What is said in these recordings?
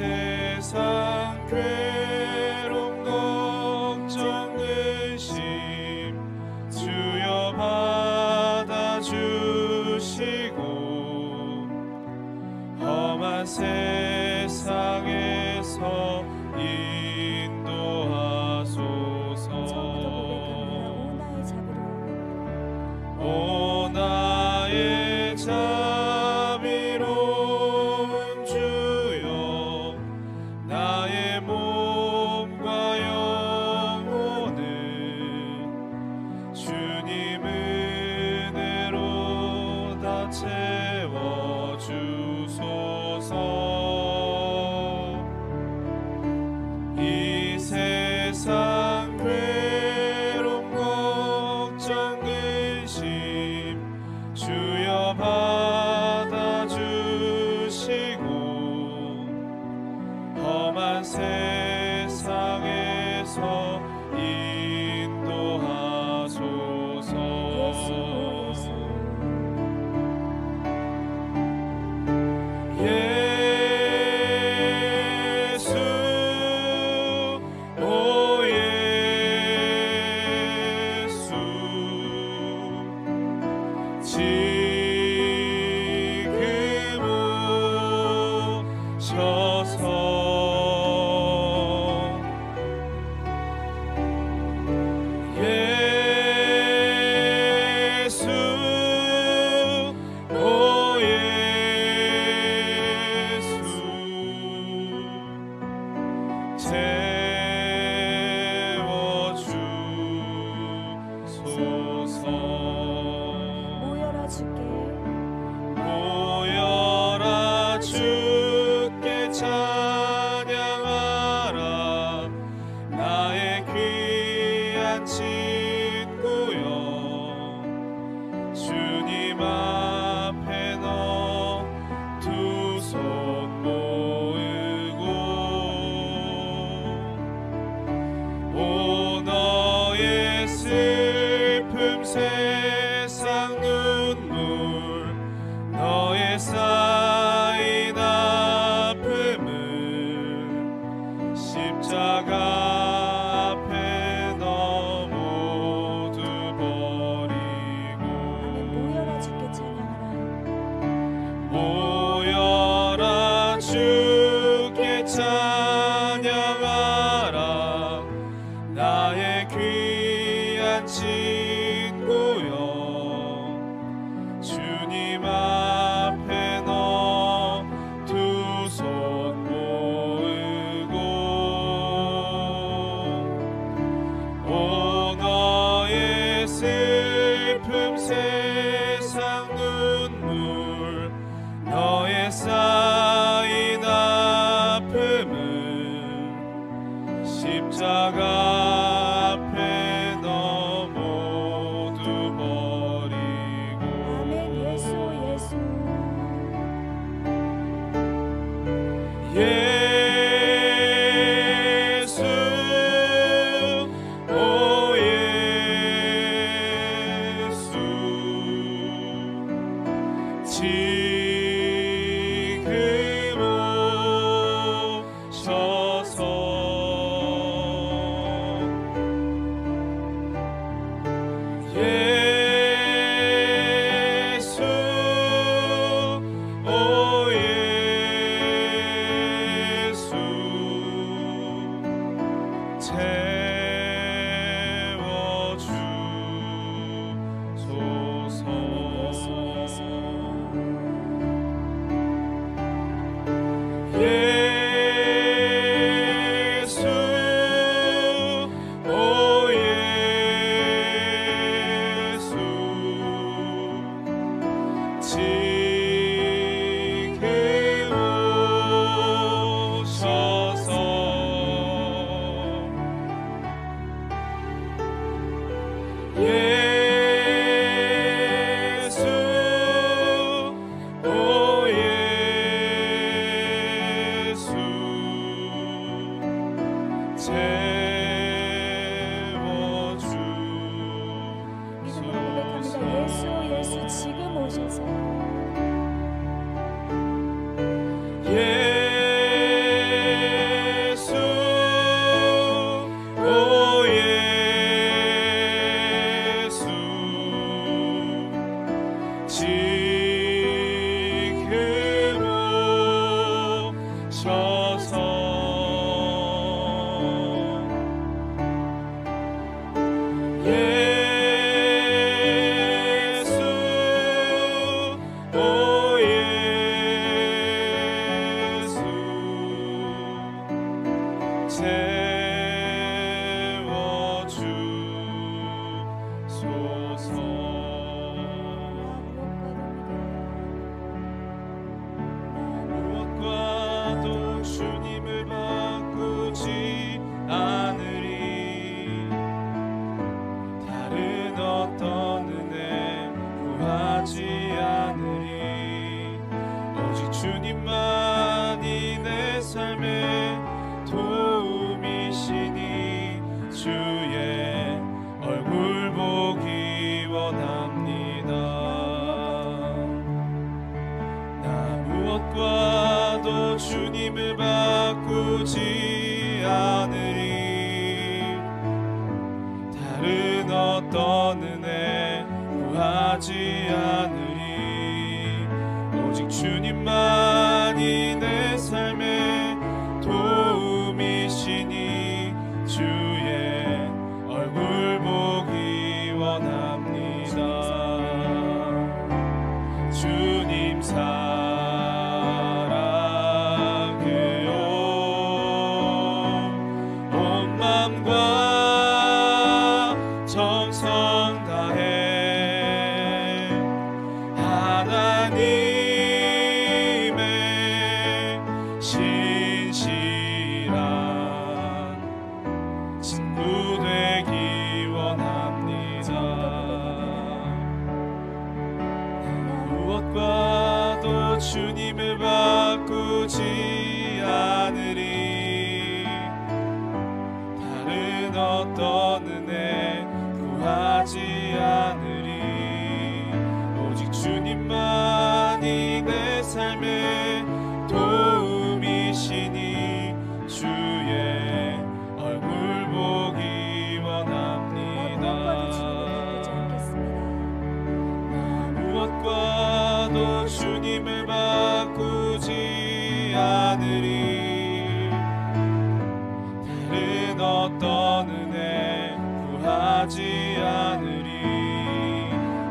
세상 괴로움 걱정 근심 주여 받아주시고 험한 세상에서 오 나의 자비로운 주여 나의 몸과 영혼을 주님 은혜로 다 채워주소서. 이 세상 괴로움 걱정 주여 받아주시고 험한 세상에서 인도하소서. 예수 오 예수 지금 오셔서 예수 오 예수 채워주소서. 모여라 주께 찬양하라 나의 귀한 친구여 주님 앞에 너 두 손 모으고 오 너의 슬픔 세상 눈물 너의 쌓인 아픔을 십자가 앞에 너 모두 버리고 모여라 주께 찬양하라 나의 귀한 친구여 주님 앞에 너 두 손 모으고 오 너의 슬픔 세상 눈물 너의 쌓인 아픔을 십자가 앞에 너 모두 버리고 예수 오 예수 지금 오셔서 예수 오 예수 무엇과도 주님을 바꾸지 않으리. 다른 어떤 은혜 구하지 않으리. 오직 주님만이 내 삶의 도움이시니 주의 얼굴 보기 원합니다. 나 무엇과도 주님을 바꾸지 않으리. 다른 어떤 은혜 구하지 않으리. 오직 주님만이 내 삶의 도움이시니 주의 얼굴 보기 원합니다. 주님 사랑해요. 온 맘과 정성 다해 하나님의 신실한 친구 되기 원합니다. 무엇과도 주님을 바꾸지 않으리. 다른 어떤 은혜 구하지 않으리. 오직 주님만이 내 삶의 도움이시니 주의 얼굴 보기 원합니다. 무엇과도 주님을 바꾸지 않으리. 다른 어떤 은혜 구하지 않으리.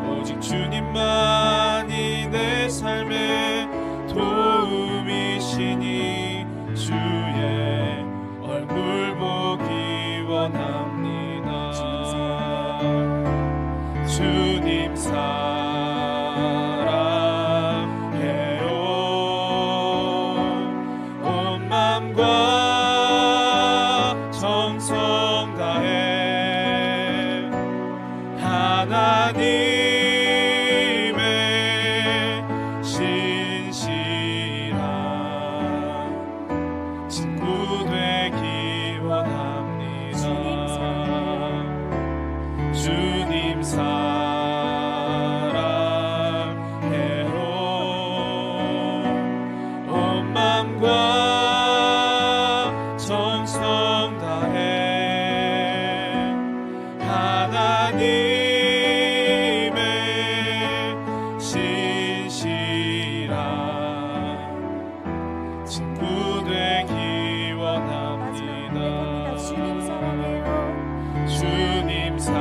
오직 주님만이 내 삶의 도움이시니 주의 얼굴 보기 원합니다. 주님 사랑해요. 온 맘과 정성 다해 하나님의 신실한 친구 되기 원합니다. 주님 사랑해요. 온 맘과 정성 다해 하나님의 신실한 친구 되기 원합니다. 주님 사랑해요. 주님 사랑해요.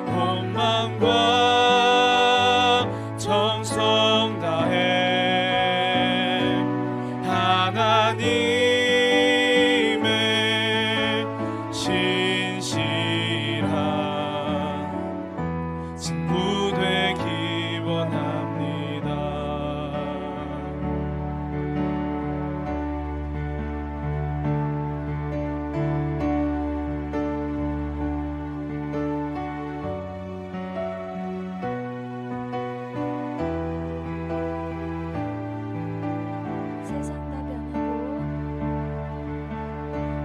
온 맘과 정성 다해 하나님의 신실한 친구 되기 원합니다.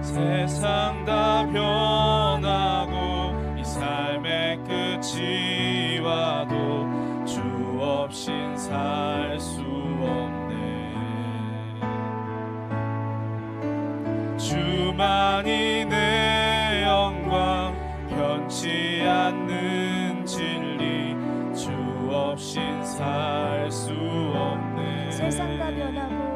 세상 다 변하고 이 삶의 끝이 와도 주 없인 살 수 없네. 주만이 내 영광 변치 않는 진리 주 없이 살 수 없네. 세상 다 변하고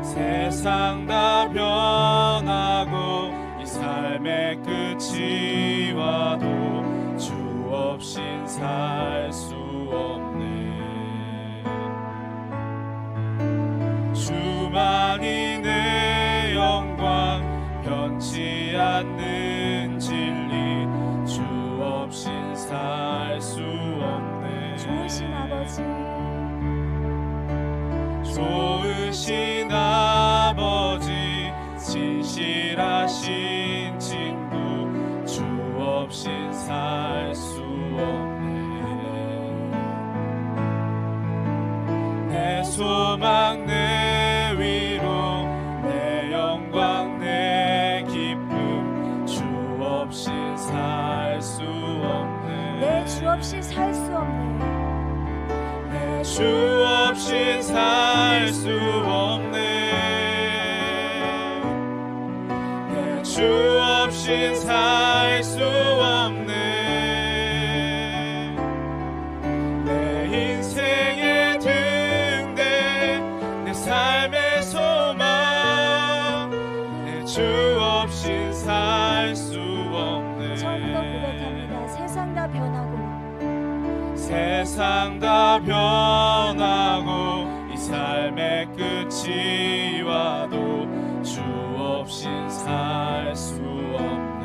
세상 다 변하고 이 삶의 끝이 와도 주 없인 살 수 없네. 주만이 내 영광 변치 않는 진리 주 없인 살 수 없네. 좋으신 아버지 좋으신 아버지 진실하신 친구 주 없인 살 수 없네. 내 소망 내 위로 내 영광 내 기쁨 주 없인 살 수 없네. 내 주 없이 살 수 없네. 주 없인 살 수 없네. 주 없인 살 수 없네. 내 인생의 등대 내 삶의 소망 내 주 없인 살 수 없네. 처음부터 고백합니다. 세상 다 변하고 세상 다 변하고 이 삶의 끝이 와도 주 없인 살 수 없네.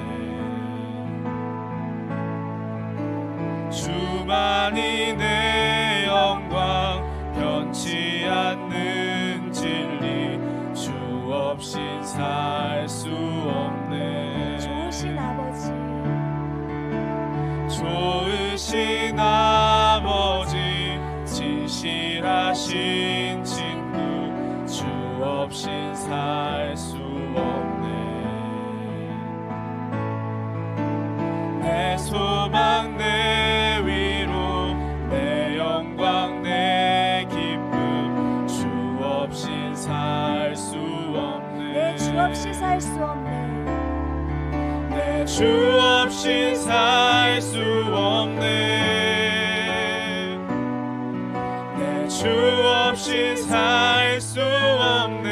주만이 내 영광 변치 않는 진리 주 없인 살 수 없네. 좋으신 아버지 좋으신 아버지 진실하신 친구 주 없인 살 수 없네. 내 소망 내 위로 내 영광 내 기쁨 주 없인 살 수 없네. 내 주 없이 살 수 없네. 내 주 없인 살 수 없네. 내 주 없인 살 수 없네.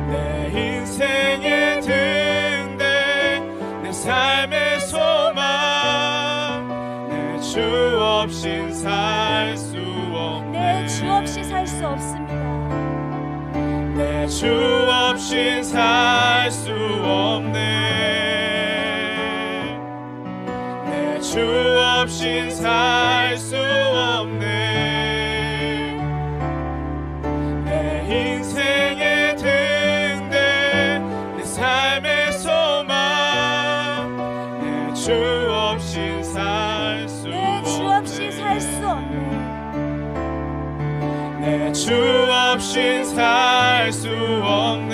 내 인생의 등대 내 삶의 소망 내 주 없인 살 수 없네. 내 주 없이 살 수 없습니다. 내 주 없인 살 수 없네. 내 주 없인 살 수 없네. 내 인생의 등대 내 삶의 소망 내 주 없인 살 수 내 주 없이 살 수 없네. 내 주 없인 살 수 없네.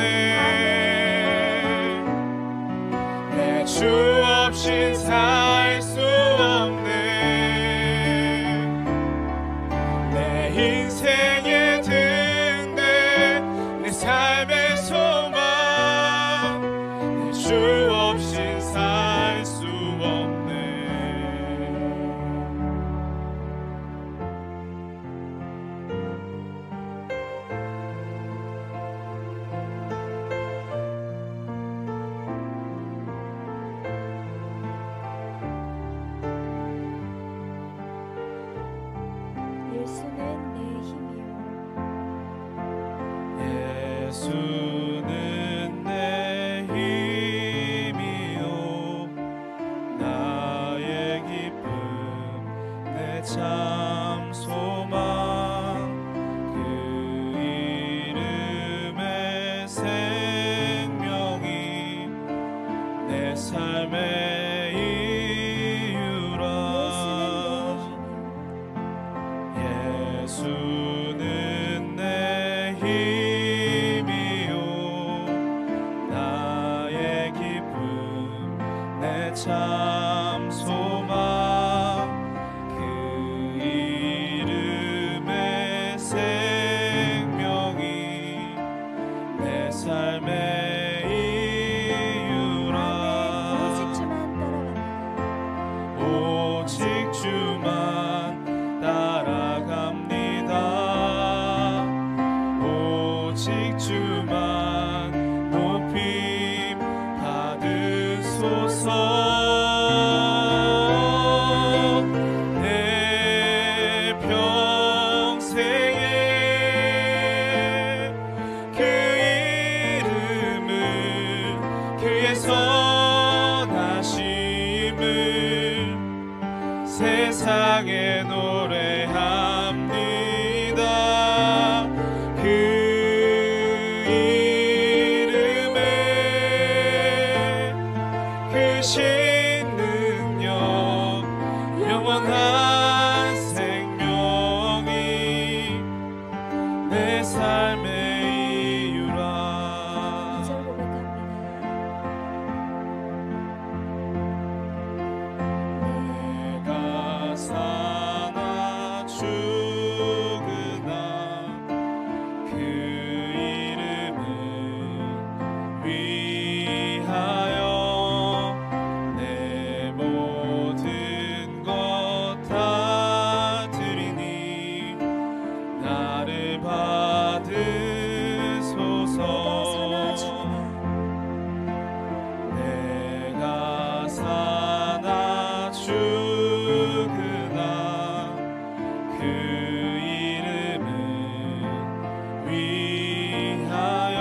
내 주 없인 살 수 없네. 내 인생의 등대 내 삶의 소망 내 주 없인 살 수 없네. 예수는 내 힘이요 예수는 내 힘이요 나의 기쁨 내 참 소망 그 이름의 생명이 내 삶의 이유라. 예수는 내 힘이요 나의 기쁨 내 참 소망 그 오직 주만 따라갑니다. 오직 주만 높임 받으소서. 내 평생에 그 이름을 그의 선하심을 세상에 노래합니다. 그 이름에 크신 능력 영원한 생명이 내 삶의 이유라. 이절 고백합니다. 내가 사나 죽으나 그 이름을 위하여 내 모든 것 다 드리니 나를 받으소서. 내가 사나 죽으나 그 이름을 위하여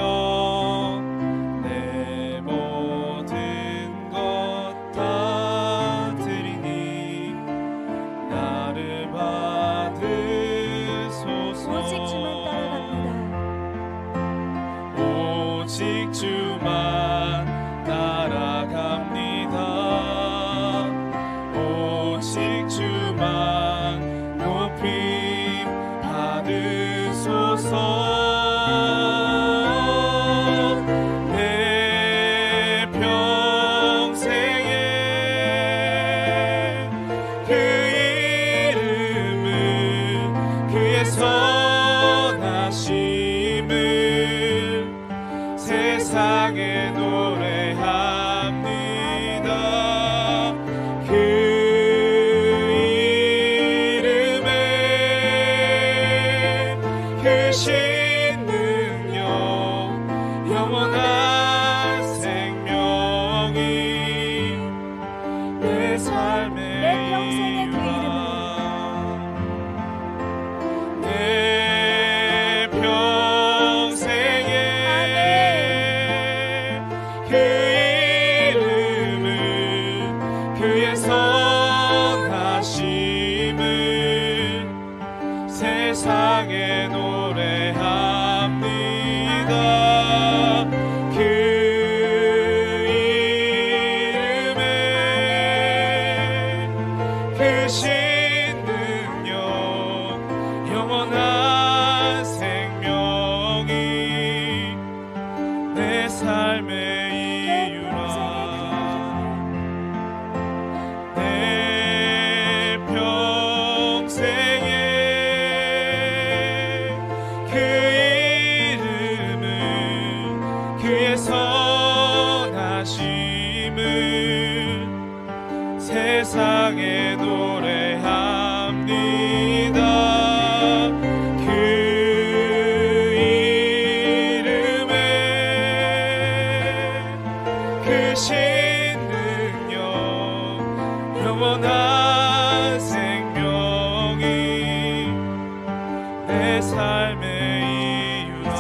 내 모든 것 다 드리니 나를 받으소서. 오직 주만 따라갑니다. 오직 주만 따라갑니다. 오직 주만 높임 받으소서. 내 평생에 그 이름을 그의 선하심을 세상에 노래합니다. 그 이름에 크신 능력 영원한 생명이 내 삶의 내 평생의 그 이유라. 내 평생에 그 이름을 그의 선하심을 세상에 노래합니다. 그 이름에 크신 능력 영원한 생명이 내 삶의 이유라. 내 평생에 그 이름을 그의 선하심을 세상에 노래합니다. 그 이름에 크신 능력 영원한 생명이 내 삶의 이유라.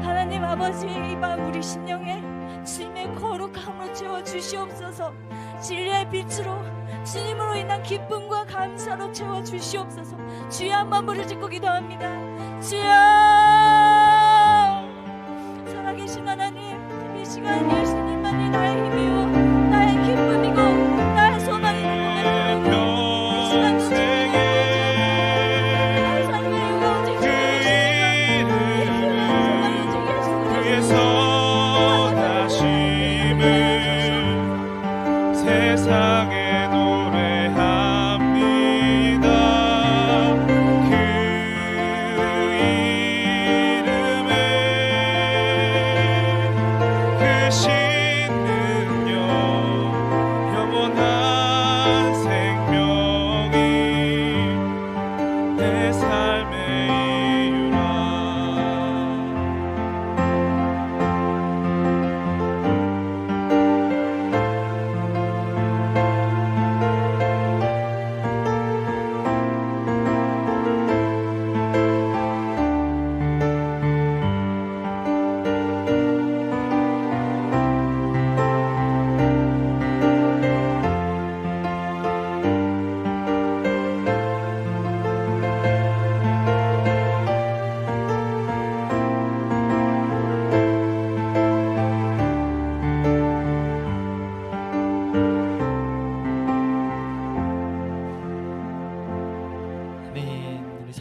하나님 아버지, 이 밤 우리 심령에 주님의 거룩함으로 채워 주시옵소서. 진리의 빛으로 주님으로 인한 기쁨과 감사로 채워 주시옵소서. 주여 한번 부를 짓고 기도합니다. 주여, 살아계신 하나님, 이 시간 예수님만이 나의 힘이요 나의 기쁨이고 나의 소망이 될 것 같아요. 이 시간 주님의 나의 삶의 이유가 오직 주님이십니다. 그의 선하심을 세상에 노래합니다. 그 이름에 크신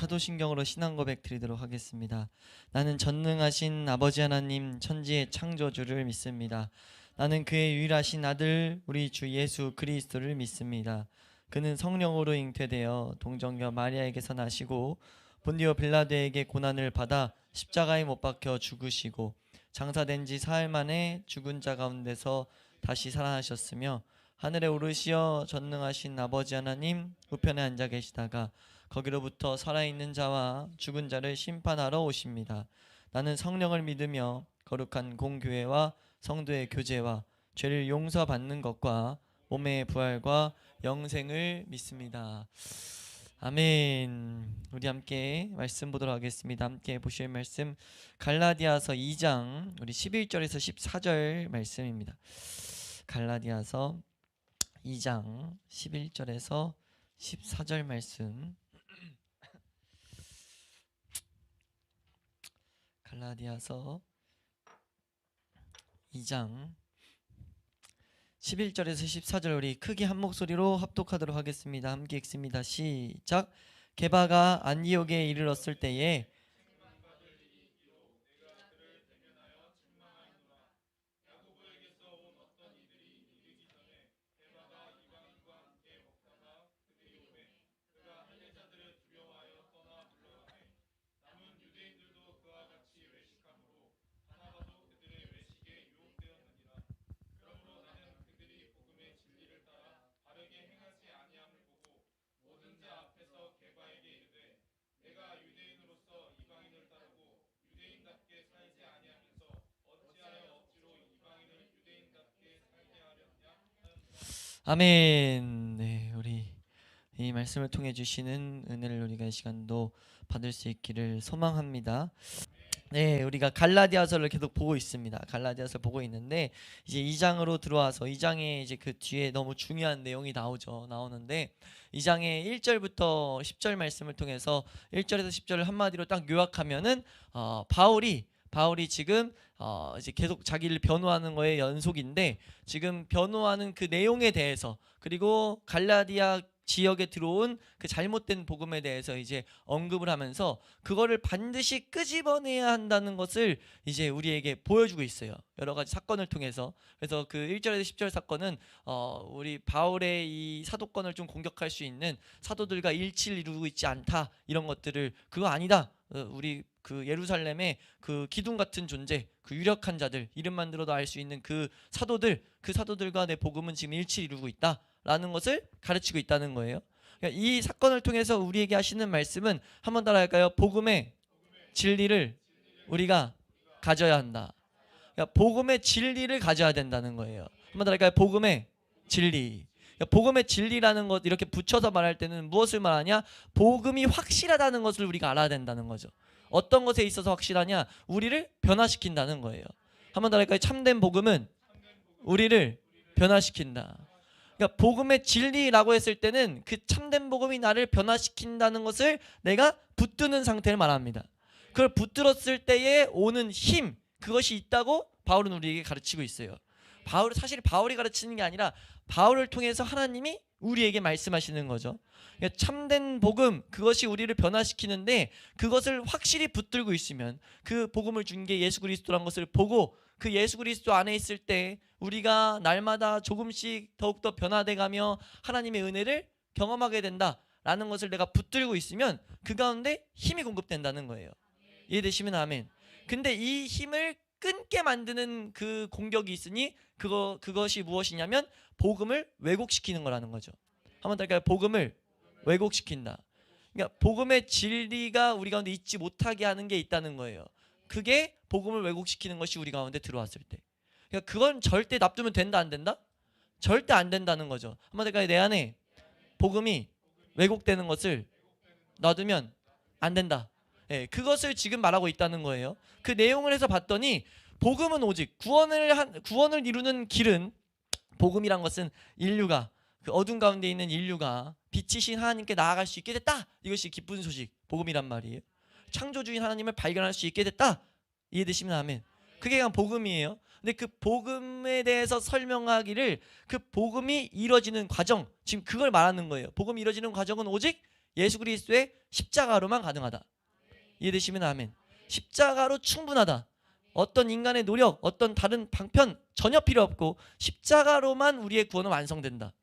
사도신경으로 신앙 고백 드리도록 하겠습니다. 나는 전능하신 아버지 하나님 천지의 창조주를 믿습니다. 나는 그의 유일하신 아들 우리 주 예수 그리스도를 믿습니다. 그는 성령으로 잉태되어 동정녀 마리아에게서 나시고 본디오 빌라도에게 고난을 받아 십자가에 못 박혀 죽으시고 장사된 지 사흘 만에 죽은 자 가운데서 다시 살아나셨으며 하늘에 오르시어 전능하신 아버지 하나님 우편에 앉아 계시다가 거기로부터 살아있는 자와 죽은 자를 심판하러 오십니다. 나는 성령을 믿으며 거룩한 공교회와 성도의 교제와 죄를 용서받는 것과 몸의 부활과 영생을 믿습니다. 아멘. 우리 함께 말씀 보도록 하겠습니다. 함께 보실 말씀 갈라디아서 2장 우리 11절에서 14절 말씀입니다. 갈라디아서 2장 11절에서 14절 말씀. 갈라디아서 2장 11절에서 14절 우리 크게 한 목소리로 합독하도록 하겠습니다. 함께 읽습니다. 시작. 게바가 안디옥에 이르렀을 때에 아멘. 네, 우리 이 말씀을 통해 주시는 은혜를 우리가 이 시간도 받을 수 있기를 소망합니다. 네, 우리가 갈라디아서를 계속 보고 있습니다. 갈라디아서 보고 있는데 이제 2장으로 들어와서 2장에 이제 그 뒤에 너무 중요한 내용이 나오는데 2장의 1절부터 10절 말씀을 통해서 1절에서 10절을 한마디로 딱 요약하면은 바울이 지금 이제 계속 자기를 변호하는 거의 연속인데 지금 변호하는 그 내용에 대해서 그리고 갈라디아 지역에 들어온 그 잘못된 복음에 대해서 이제 언급을 하면서 그거를 반드시 끄집어내야 한다는 것을 이제 우리에게 보여주고 있어요. 여러 가지 사건을 통해서. 그래서 그 1절에서 10절 사건은 우리 바울의 이 사도권을 좀 공격할 수 있는 사도들과 일치를 이루고 있지 않다 이런 것들을 그거 아니다. 우리 그 예루살렘의 그 기둥 같은 존재, 그 유력한 자들 이름만 들어도 알 수 있는 그 사도들과 내 복음은 지금 일치를 이루고 있다라는 것을 가르치고 있다는 거예요. 그러니까 이 사건을 통해서 우리에게 하시는 말씀은 한번 따라할까요? 복음의 진리를 우리가 가져야 한다. 그러니까 복음의 진리를 가져야 된다는 거예요. 한번 따라할까요? 복음의 진리. 그러니까 복음의 진리라는 것 이렇게 붙여서 말할 때는 무엇을 말하냐? 복음이 확실하다는 것을 우리가 알아야 된다는 거죠. 어떤 것에 있어서 확실하냐? 우리를 변화시킨다는 거예요. 한번 더 할까요? 참된 복음은 우리를 변화시킨다. 그러니까 복음의 진리라고 했을 때는 그 참된 복음이 나를 변화시킨다는 것을 내가 붙드는 상태를 말합니다. 그걸 붙들었을 때에 오는 힘, 그것이 있다고 바울은 우리에게 가르치고 있어요. 사실 바울이 가르치는 게 아니라 바울을 통해서 하나님이 우리에게 말씀하시는 거죠. 그러니까 참된 복음, 그것이 우리를 변화시키는데 그것을 확실히 붙들고 있으면 그 복음을 준 게 예수 그리스도라는 것을 보고 그 예수 그리스도 안에 있을 때 우리가 날마다 조금씩 더욱더 변화돼가며 하나님의 은혜를 경험하게 된다라는 것을 내가 붙들고 있으면 그 가운데 힘이 공급된다는 거예요. 이해되시면 아멘. 근데 이 힘을 끊게 만드는 그 공격이 있으니 그것이 무엇이냐면 복음을 왜곡시키는 거라는 거죠. 한번 더 할까요? 복음을 왜곡시킨다. 그러니까 복음의 진리가 우리 가운데 있지 못하게 하는 게 있다는 거예요. 그게 복음을 왜곡시키는 것이 우리 가운데 들어왔을 때. 그러니까 그건 절대 납두면 된다 안 된다? 절대 안 된다는 거죠. 한번 더 할까요? 내 안에 복음이 왜곡되는 것을 놔두면 안 된다. 예, 그것을 지금 말하고 있다는 거예요. 그 내용을 해서 봤더니 복음은 오직 구원을 이루는 길은 복음이란 것은 인류가 그 어둠 가운데 있는 인류가 빛이신 하나님께 나아갈 수 있게 됐다. 이것이 기쁜 소식 복음이란 말이에요. 창조주인 하나님을 발견할 수 있게 됐다. 이해되시면 아멘. 그게 그냥 복음이에요. 근데 그 복음에 대해서 설명하기를 그 복음이 이루어지는 과정 지금 그걸 말하는 거예요. 복음이 이루어지는 과정은 오직 예수 그리스도의 십자가로만 가능하다. 이해되시면 아멘. 십자가로 충분하다. 어떤 인간의 노력, 어떤 다른 방편 전혀 필요 없고 십자가로만 우리의 구원은 완성된다.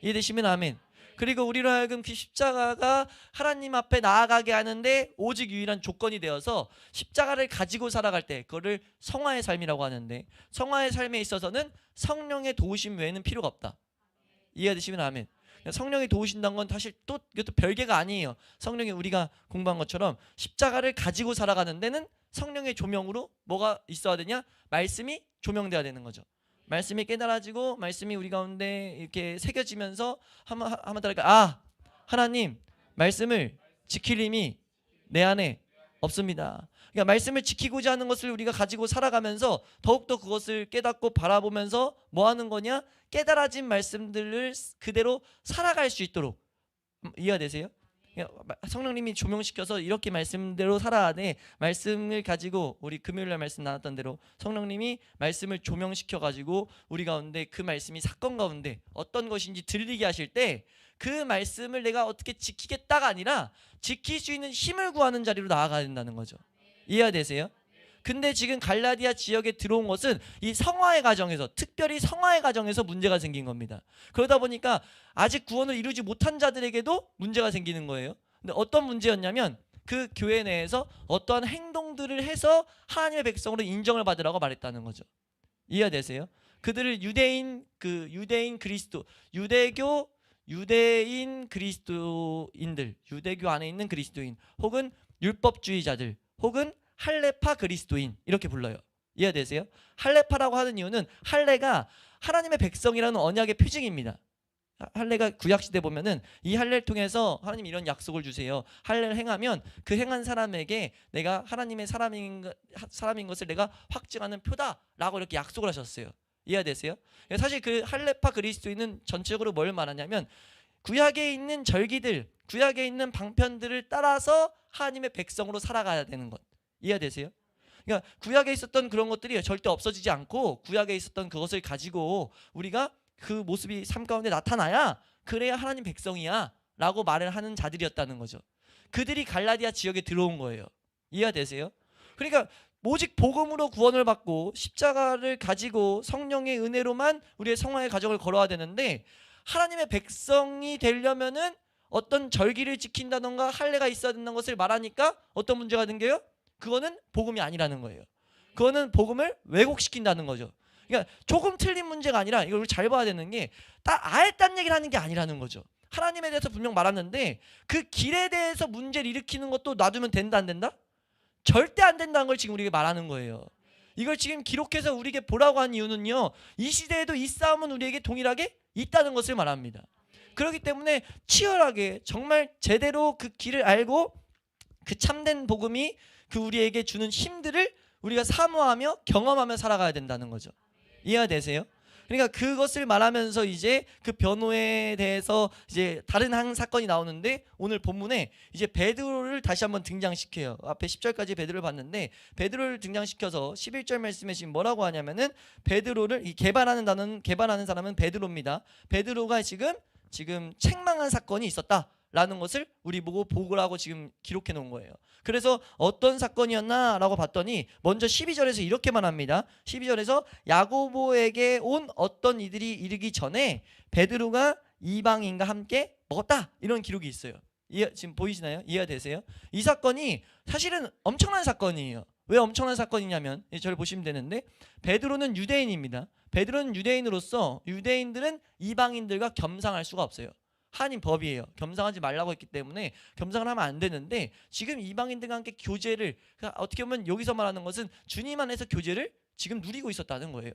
이해되시면 아멘. 그리고 우리로 하여금 그 십자가가 하나님 앞에 나아가게 하는데 오직 유일한 조건이 되어서 십자가를 가지고 살아갈 때 그거를 성화의 삶이라고 하는데, 성화의 삶에 있어서는 성령의 도우심 외에는 필요가 없다. 이해되시면 아멘. 성령이 도우신다는 건 사실 또 이것도 별개가 아니에요. 성령이 우리가 공부한 것처럼 십자가를 가지고 살아가는 데는 성령의 조명으로 뭐가 있어야 되냐? 말씀이 조명돼야 되는 거죠. 말씀이 깨달아지고 말씀이 우리 가운데 이렇게 새겨지면서 한번 따라할까? 하나님 말씀을 지킬 힘이 내 안에 없습니다. 그러니까 말씀을 지키고자 하는 것을 우리가 가지고 살아가면서 더욱더 그것을 깨닫고 바라보면서 뭐 하는 거냐? 깨달아진 말씀들을 그대로 살아갈 수 있도록. 이해가 되세요? 성령님이 조명시켜서 이렇게 말씀대로 살아야 돼. 말씀을 가지고 우리 금요일날 말씀 나눴던 대로 성령님이 말씀을 조명시켜 가지고 우리 가운데 그 말씀이 사건 가운데 어떤 것인지 들리게 하실 때 그 말씀을 내가 어떻게 지키겠다가 아니라 지킬 수 있는 힘을 구하는 자리로 나아가야 된다는 거죠. 이해가 되세요? 근데 지금 갈라디아 지역에 들어온 것은 이 성화의 과정에서, 특별히 성화의 과정에서 문제가 생긴 겁니다. 그러다 보니까 아직 구원을 이루지 못한 자들에게도 문제가 생기는 거예요. 근데 어떤 문제였냐면 그 교회 내에서 어떠한 행동들을 해서 하나님의 백성으로 인정을 받으라고 말했다는 거죠. 이해가 되세요? 그들을 유대인 그리스도, 유대인 그리스도인들, 유대교 안에 있는 그리스도인, 혹은 율법주의자들, 혹은 할례파 그리스도인 이렇게 불러요. 이해되세요? 할례파라고 하는 이유는 할례가 하나님의 백성이라는 언약의 표징입니다. 할례가 구약시대 보면은 이 할례를 통해서 하나님이 이런 약속을 주세요. 할례를 행하면 그 행한 사람에게 내가 하나님의 사람인 것을 내가 확증하는 표다라고 이렇게 약속을 하셨어요. 이해되세요? 사실 그 할례파 그리스도인은 전체적으로 뭘 말하냐면 구약에 있는 절기들, 구약에 있는 방편들을 따라서 하나님의 백성으로 살아가야 되는 것. 이해되세요? 그러니까 구약에 있었던 그런 것들이 절대 없어지지 않고 구약에 있었던 그것을 가지고 우리가 그 모습이 삶 가운데 나타나야 그래야 하나님 백성이야 라고 말을 하는 자들이었다는 거죠. 그들이 갈라디아 지역에 들어온 거예요. 이해되세요? 그러니까 오직 복음으로 구원을 받고 십자가를 가지고 성령의 은혜로만 우리의 성화의 과정을 걸어야 되는데, 하나님의 백성이 되려면은 어떤 절기를 지킨다던가 할례가 있어야 된다는 것을 말하니까 어떤 문제가 생겨요? 그거는 복음이 아니라는 거예요. 그거는 복음을 왜곡시킨다는 거죠. 그러니까 조금 틀린 문제가 아니라 이걸 잘 봐야 되는 게 아예 딴 얘기를 하는 게 아니라는 거죠. 하나님에 대해서 분명 말하는데 그 길에 대해서 문제를 일으키는 것도 놔두면 된다 안 된다? 절대 안 된다는 걸 지금 우리에게 말하는 거예요. 이걸 지금 기록해서 우리에게 보라고 한 이유는요, 이 시대에도 이 싸움은 우리에게 동일하게 있다는 것을 말합니다. 그렇기 때문에 치열하게 정말 제대로 그 길을 알고 그 참된 복음이 그 우리에게 주는 힘들을 우리가 사모하며 경험하며 살아가야 된다는 거죠. 이해가 되세요? 그러니까 그것을 말하면서 이제 그 변호에 대해서 이제 다른 한 사건이 나오는데, 오늘 본문에 이제 베드로를 다시 한번 등장시켜요. 앞에 10절까지 베드로를 봤는데 베드로를 등장시켜서 11절 말씀에 지금 뭐라고 하냐면은 베드로를, 이 개발하는 사람은 베드로입니다. 베드로가 지금 책망한 사건이 있었다라는 것을 우리 보고라고 지금 기록해 놓은 거예요. 그래서 어떤 사건이었나 라고 봤더니 먼저 12절에서 이렇게만 합니다. 12절에서 야고보에게 온 어떤 이들이 이르기 전에 베드로가 이방인과 함께 먹었다, 이런 기록이 있어요. 지금 보이시나요? 이해가 되세요? 이 사건이 사실은 엄청난 사건이에요. 왜 엄청난 사건이냐면 저를 보시면 되는데, 베드로는 유대인입니다. 베드로는 유대인으로서 유대인들은 이방인들과 겸상할 수가 없어요. 하나님 법이에요. 겸상하지 말라고 했기 때문에 겸상을 하면 안 되는데, 지금 이방인들과 함께 교제를, 그러니까 어떻게 보면 여기서 말하는 것은 주님 안에서 교제를 지금 누리고 있었다는 거예요.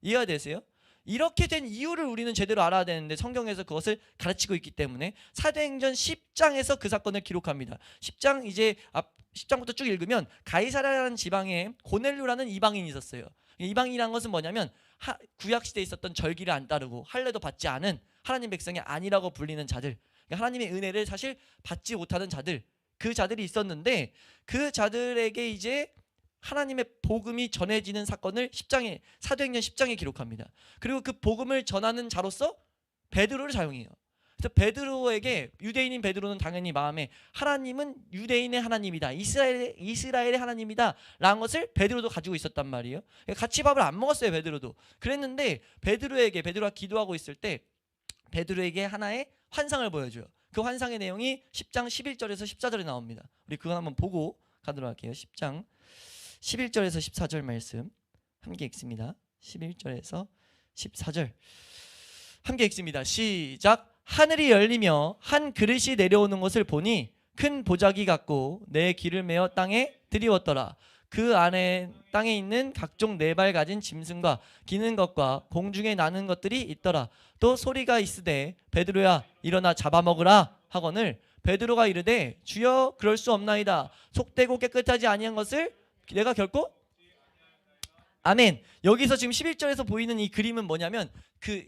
이해가 되세요? 이렇게 된 이유를 우리는 제대로 알아야 되는데 성경에서 그것을 가르치고 있기 때문에 사도행전 10장에서 그 사건을 기록합니다. 10장 이제 10장부터 쭉 읽으면 가이사랴라는 지방에 고넬료라는 이방인이 있었어요. 이방인이라는 것은 뭐냐면 구약시대에 있었던 절기를 안 따르고 할례도 받지 않은 하나님 백성이 아니라고 불리는 자들, 그러니까 하나님의 은혜를 사실 받지 못하는 자들, 그 자들이 있었는데 그 자들에게 이제 하나님의 복음이 전해지는 사건을 사도행전 10장에 기록합니다. 그리고 그 복음을 전하는 자로서 베드로를 사용해요. 그래서 베드로에게 유대인인 베드로는 당연히 마음에 하나님은 유대인의 하나님이다, 이스라엘의 하나님이다 라는 것을 베드로도 가지고 있었단 말이에요. 같이 밥을 안 먹었어요, 베드로도. 그랬는데 베드로가 기도하고 있을 때 베드로에게 하나의 환상을 보여줘요. 그 환상의 내용이 10장 11절에서 14절에 나옵니다. 우리 그거 한번 보고 가도록 할게요. 10장 11절에서 14절 말씀 함께 읽습니다. 11절에서 14절 함께 읽습니다. 시작. 하늘이 열리며 한 그릇이 내려오는 것을 보니 큰 보자기 같고 내 길을 메어 땅에 드리웠더라. 그 안에 땅에 있는 각종 네 발 가진 짐승과 기는 것과 공중에 나는 것들이 있더라. 또 소리가 있으되 베드로야 일어나 잡아먹으라 하거늘 베드로가 이르되 주여 그럴 수 없나이다. 속되고 깨끗하지 아니한 것을 내가 결코 아멘. 여기서 지금 11절에서 보이는 이 그림은 뭐냐면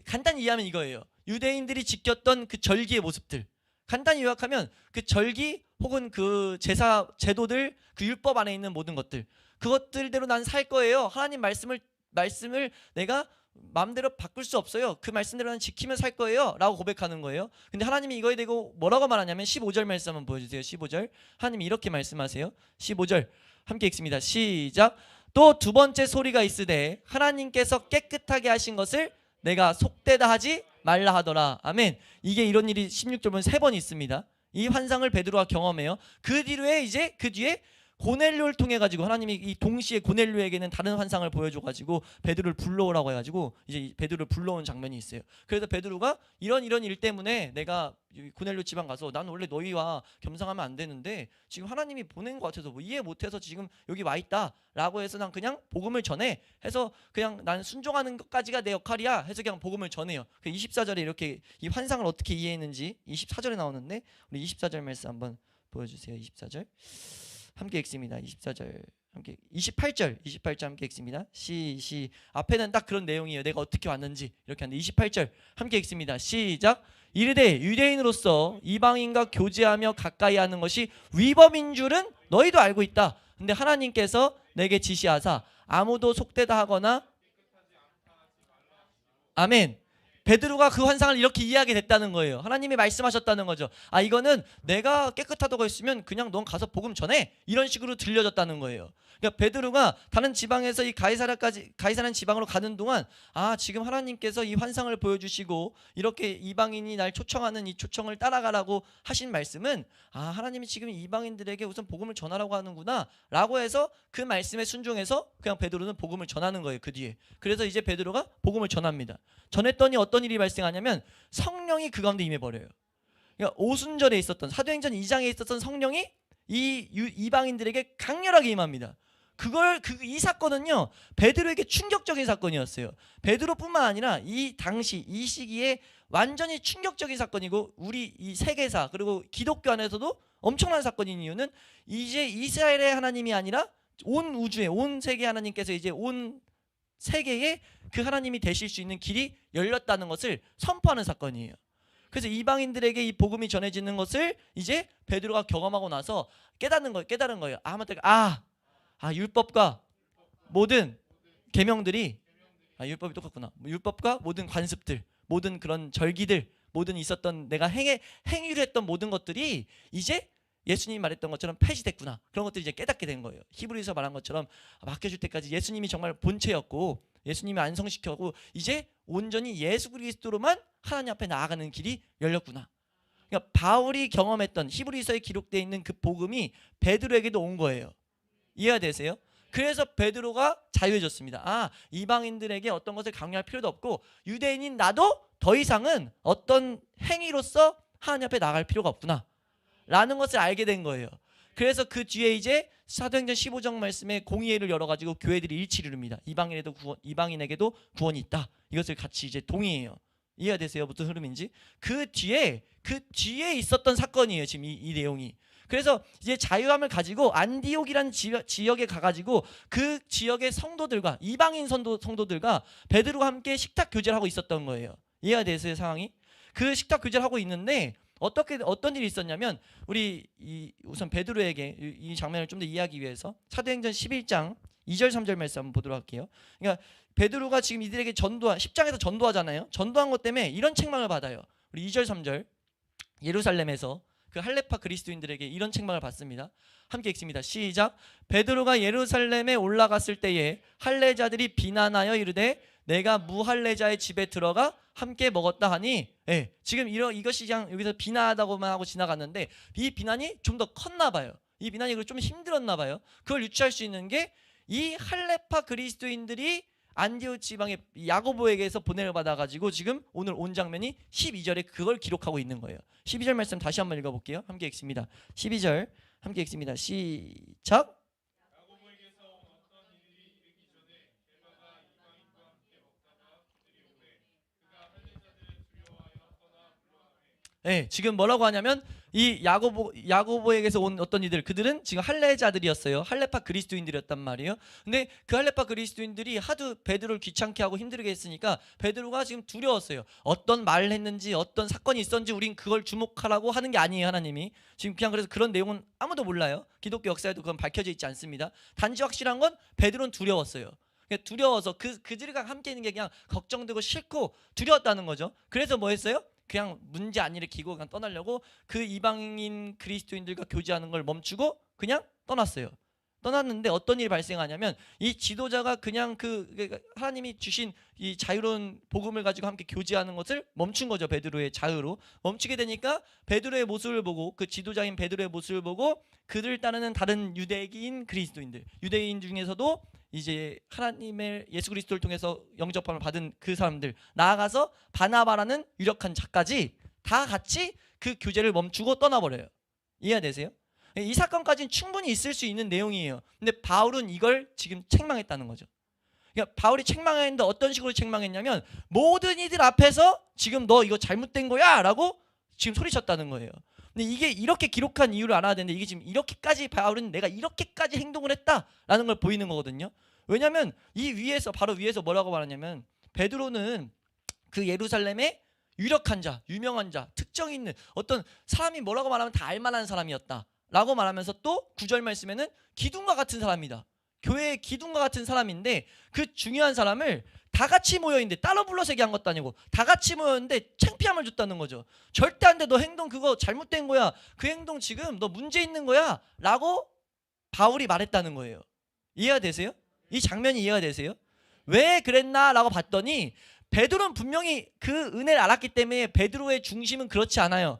간단히 이해하면 이거예요. 유대인들이 지켰던 그 절기의 모습들, 간단히 요약하면 그 절기 혹은 그 제도들, 그 율법 안에 있는 모든 것들, 그것들대로 난 살 거예요. 하나님 말씀을 내가 마음대로 바꿀 수 없어요. 그 말씀대로 난 지키며 살 거예요 라고 고백하는 거예요. 근데 하나님이 이거에 대고 뭐라고 말하냐면 15절 말씀 한번 보여주세요. 15절 하나님이 이렇게 말씀하세요. 15절 함께 읽습니다. 시작. 또 두 번째 소리가 있으되 하나님께서 깨끗하게 하신 것을 내가 속되다 하지 말라 하더라. 아멘. 이게 이런 일이 16절 보면 3번 있습니다. 이 환상을 베드로가 경험해요. 그 뒤에 고넬료를 통해 가지고 하나님이 이 동시에 고넬료에게는 다른 환상을 보여줘 가지고 베드로를 불러오라고 해가지고 이제 베드로를 불러온 장면이 있어요. 그래서 베드로가 이런 일 때문에 내가 고넬료 지방 가서 난 원래 너희와 겸상하면 안 되는데 지금 하나님이 보낸 것 같아서 뭐 이해 못해서 지금 여기 와 있다라고 해서 난 그냥 복음을 전해 해서 그냥 난 순종하는 것까지가 내 역할이야 해서 그냥 복음을 전해요. 24절에 이렇게 이 환상을 어떻게 이해했는지 24절에 나오는데 우리 24절 말씀 한번 보여주세요. 24절 함께 읽습니다. 24절 함께 28절 함께 읽습니다. 앞에는 딱 그런 내용이에요. 내가 어떻게 왔는지 이렇게 하는데 28절 함께 읽습니다. 시작. 이르되 유대인으로서 이방인과 교제하며 가까이 하는 것이 위법인 줄은 너희도 알고 있다. 근데 하나님께서 내게 지시하사 아무도 속되다 하거나 아멘. 베드로가 그 환상을 이렇게 이해하게 됐다는 거예요. 하나님이 말씀하셨다는 거죠. 아, 이거는 내가 깨끗하다고 했으면 그냥 넌 가서 복음 전해 이런 식으로 들려졌다는 거예요. 그러니까 베드로가 다른 지방에서 이 가이사라는 지방으로 가는 동안 아, 지금 하나님께서 이 환상을 보여주시고 이렇게 이방인이 날 초청하는 이 초청을 따라가라고 하신 말씀은 아, 하나님이 지금 이방인들에게 우선 복음을 전하라고 하는구나 라고 해서 그 말씀에 순종해서 그냥 베드로는 복음을 전하는 거예요. 그 뒤에. 그래서 이제 베드로가 복음을 전합니다. 전했더니 어떤 일이 발생하냐면 성령이 그 가운데 임해버려요. 그러니까 오순절에 있었던 사도행전 2장에 있었던 성령이 이 이방인들에게 강렬하게 임합니다. 이 사건은요 베드로에게 충격적인 사건이었어요. 베드로뿐만 아니라 이 당시 이 시기에 완전히 충격적인 사건이고 우리 이 세계사 그리고 기독교 안에서도 엄청난 사건인 이유는 이제 이스라엘의 하나님이 아니라 온 우주에 온 세계 하나님께서 이제 온 세계에 그 하나님이 되실 수 있는 길이 열렸다는 것을 선포하는 사건이에요. 그래서 이방인들에게 이 복음이 전해지는 것을 이제 베드로가 경험하고 나서 깨달은 거예요. 율법과 모든 계명들이 율법이 똑같구나. 율법과 모든 관습들, 모든 그런 절기들, 모든 있었던 내가 행위를 했던 모든 것들이 이제 예수님이 말했던 것처럼 폐지됐구나. 그런 것들을 이제 깨닫게 된 거예요. 히브리서 말한 것처럼 맡겨줄 때까지 예수님이 정말 본체였고 예수님이 안성시켜고 이제 온전히 예수 그리스도로만 하나님 앞에 나아가는 길이 열렸구나. 그러니까 바울이 경험했던 히브리서에 기록되어 있는 그 복음이 베드로에게도 온 거예요. 이해가 되세요? 그래서 베드로가 자유해졌습니다. 아, 이방인들에게 어떤 것을 강요할 필요도 없고 유대인인 나도 더 이상은 어떤 행위로서 하나님 앞에 나갈 필요가 없구나 라는 것을 알게 된 거예요. 그래서 그 뒤에 이제 사도행전 15장 말씀에 공의회를 열어가지고 교회들이 일치를 이룹니다. 이방인에게도 구원이 있다. 이것을 같이 이제 동의해요. 이해가 되세요? 무슨 흐름인지? 그 뒤에 있었던 사건이에요. 지금 이 내용이. 그래서 이제 자유함을 가지고 안디옥이라는 지역에 가가지고 그 지역의 성도들과 이방인 성도들과 베드로와 함께 식탁 교제를 하고 있었던 거예요. 이해가 되세요? 상황이? 그 식탁 교제를 하고 있는데 어떤 일이 있었냐면 우리 우선 베드로에게 이 장면을 좀 더 이해하기 위해서 사도행전 11장 2절 3절 말씀 한번 보도록 할게요. 그러니까 베드로가 지금 이들에게 10장에서 전도하잖아요. 전도한 것 때문에 이런 책망을 받아요. 우리 2절 3절 예루살렘에서 그 할레파 그리스도인들에게 이런 책망을 받습니다. 함께 읽습니다. 시작. 베드로가 예루살렘에 올라갔을 때에 할례자들이 비난하여 이르되 내가 무할례자의 집에 들어가 함께 먹었다 하니, 지금 이것이 그냥 여기서 비난하다고만 하고 지나갔는데 이 비난이 좀 더 컸나 봐요. 이 비난이 좀 힘들었나 봐요. 그걸 유추할 수 있는 게 이 할레파 그리스도인들이 안디옥 지방의 야고보에게서 보내를 받아가지고 지금 오늘 온 장면이 12절에 그걸 기록하고 있는 거예요. 12절 말씀 다시 한번 읽어볼게요. 함께 읽습니다. 12절 함께 읽습니다. 시작. 지금 뭐라고 하냐면 이 야고보에게서 온 어떤 이들, 그들은 지금 할례자들이었어요. 할레파 그리스도인들이었단 말이에요. 근데 그 할레파 그리스도인들이 하도 베드로를 귀찮게 하고 힘들게 했으니까 베드로가 지금 두려웠어요. 어떤 말을 했는지 어떤 사건이 있었는지 우린 그걸 주목하라고 하는 게 아니에요. 하나님이 지금 그냥 그래서 그런 내용은 아무도 몰라요. 기독교 역사에도 그건 밝혀져 있지 않습니다. 단지 확실한 건 베드로는 두려웠어요. 두려워서 그들과 함께 있는 게 그냥 걱정되고 싫고 두려웠다는 거죠. 그래서 뭐 했어요? 그냥 문제 안 일으키고 그냥 떠나려고 그 이방인 그리스도인들과 교제하는 걸 멈추고 그냥 떠났어요. 떠났는데 어떤 일이 발생하냐면 이 지도자가 그냥 하나님이 주신 이 자유로운 복음을 가지고 함께 교제하는 것을 멈춘 거죠. 베드로의 자유로 멈추게 되니까 베드로의 모습을 보고, 그 지도자인 베드로의 모습을 보고 그들을 따르는 다른 유대인 그리스도인들, 유대인 중에서도 이제 하나님의 예수 그리스도를 통해서 영접함을 받은 그 사람들, 나아가서 바나바라는 유력한 자까지 다 같이 그 교제를 멈추고 떠나버려요. 이해되세요? 이 사건까지는 충분히 있을 수 있는 내용이에요. 근데 바울은 이걸 지금 책망했다는 거죠. 그러니까 바울이 책망했는데 어떤 식으로 책망했냐면 모든 이들 앞에서 지금 너 이거 잘못된 거야 라고 지금 소리쳤다는 거예요. 근데 이게 이렇게 기록한 이유를 알아야 되는데 이게 지금 이렇게까지 바울은 내가 이렇게까지 행동을 했다라는 걸 보이는 거거든요. 왜냐하면 이 위에서, 바로 위에서 뭐라고 말하냐면 베드로는 그 예루살렘의 유력한 자, 유명한 자, 특정 있는 어떤 사람이 뭐라고 말하면 다 알만한 사람이었다 라고 말하면서 또 9절 말씀에는 기둥과 같은 사람이다. 교회의 기둥과 같은 사람인데 그 중요한 사람을 다 같이 모여있는데 따로 불러서 얘기한 것도 아니고 다 같이 모였는데 창피함을 줬다는 거죠. 절대 안 돼. 너 행동 그거 잘못된 거야. 그 행동 지금 너 문제 있는 거야 라고 바울이 말했다는 거예요. 이해가 되세요? 이 장면이 이해가 되세요? 왜 그랬나 라고 봤더니 베드로는 분명히 그 은혜를 알았기 때문에 베드로의 중심은 그렇지 않아요.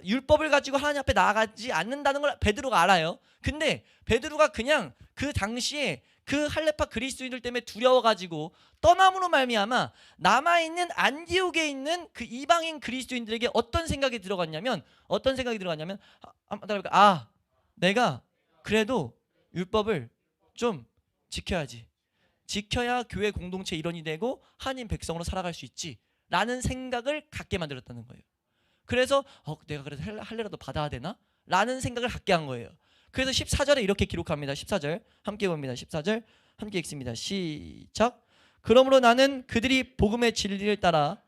율법을 가지고 하나님 앞에 나아가지 않는다는 걸 베드로가 알아요. 근데 베드로가 그냥 그 당시에 그 할레파 그리스도인들 때문에 두려워가지고 떠남으로 말미암아 남아있는 안디옥에 있는 그 이방인 그리스도인들에게 어떤 생각이 들어갔냐면 내가 그래도 율법을 좀 지켜야지. 지켜야 교회 공동체 일원이 되고 하나님 백성으로 살아갈 수 있지 라는 생각을 갖게 만들었다는 거예요. 그래서 내가 그래도 할례라도 받아야 되나? 라는 생각을 갖게 한 거예요. 그래서 14절에 이렇게 기록합니다. 14절 함께 봅니다. 14절 함께 읽습니다. 시작. 그러므로 나는 그들이 복음의 진리를 따라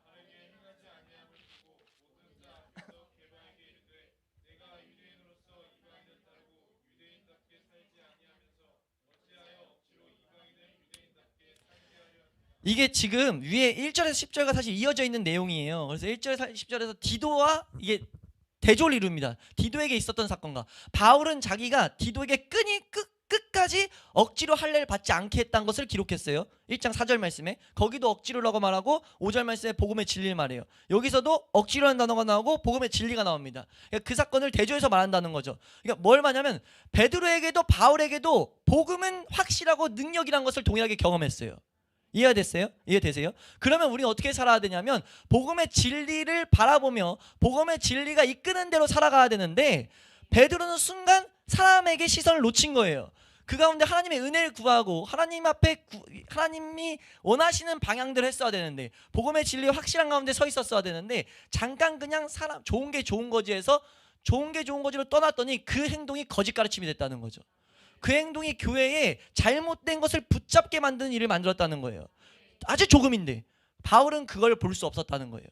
이게 지금 위에 1절에서 10절과 사실 이어져 있는 내용이에요. 그래서 1절 10절에서 디도와 이게 대조를 이룹니다. 디도에게 있었던 사건과 바울은 자기가 디도에게 끝까지 억지로 할례를 받지 않게 했다는 것을 기록했어요. 1장 4절 말씀에 거기도 억지로라고 말하고 5절 말씀에 복음의 진리를 말해요. 여기서도 억지로라는 단어가 나오고 복음의 진리가 나옵니다. 그러니까 그 사건을 대조해서 말한다는 거죠. 그러니까 뭘 말하냐면 베드로에게도 바울에게도 복음은 확실하고 능력이라는 것을 동일하게 경험했어요. 이해됐어요? 이해되세요? 그러면 우리는 어떻게 살아야 되냐면 복음의 진리를 바라보며 복음의 진리가 이끄는 대로 살아가야 되는데 베드로는 순간 사람에게 시선을 놓친 거예요. 그 가운데 하나님의 은혜를 구하고 하나님 앞에 하나님이 원하시는 방향대로 했어야 되는데 복음의 진리가 확실한 가운데 서 있었어야 되는데 잠깐 그냥 사람 좋은 게 좋은 거지 해서 좋은 게 좋은 거지로 떠났더니 그 행동이 거짓 가르침이 됐다는 거죠. 그 행동이 교회에 잘못된 것을 붙잡게 만드는 일을 만들었다는 거예요. 아주 조금인데 바울은 그걸 볼 수 없었다는 거예요.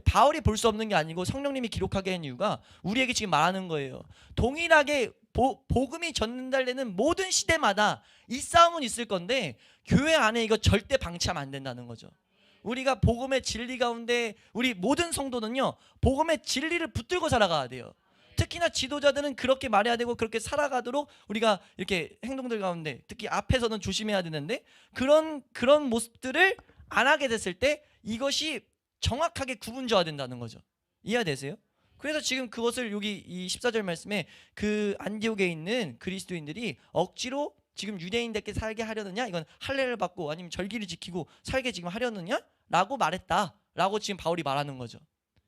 바울이 볼 수 없는 게 아니고 성령님이 기록하게 한 이유가 우리에게 지금 말하는 거예요. 동일하게 복음이 전달되는 모든 시대마다 이 싸움은 있을 건데 교회 안에 이거 절대 방치하면 안 된다는 거죠. 우리가 복음의 진리 가운데 우리 모든 성도는요 복음의 진리를 붙들고 살아가야 돼요. 특히나 지도자들은 그렇게 말해야 되고 그렇게 살아가도록 우리가 이렇게 행동들 가운데 특히 앞에서는 조심해야 되는데 그런 모습들을 안 하게 됐을 때 이것이 정확하게 구분져야 된다는 거죠. 이해되세요? 그래서 지금 그것을 여기 이 14절 말씀에 그 안디옥에 있는 그리스도인들이 억지로 지금 유대인들께 살게 하려느냐, 이건 할례를 받고 아니면 절기를 지키고 살게 지금 하려느냐 라고 말했다라고 지금 바울이 말하는 거죠.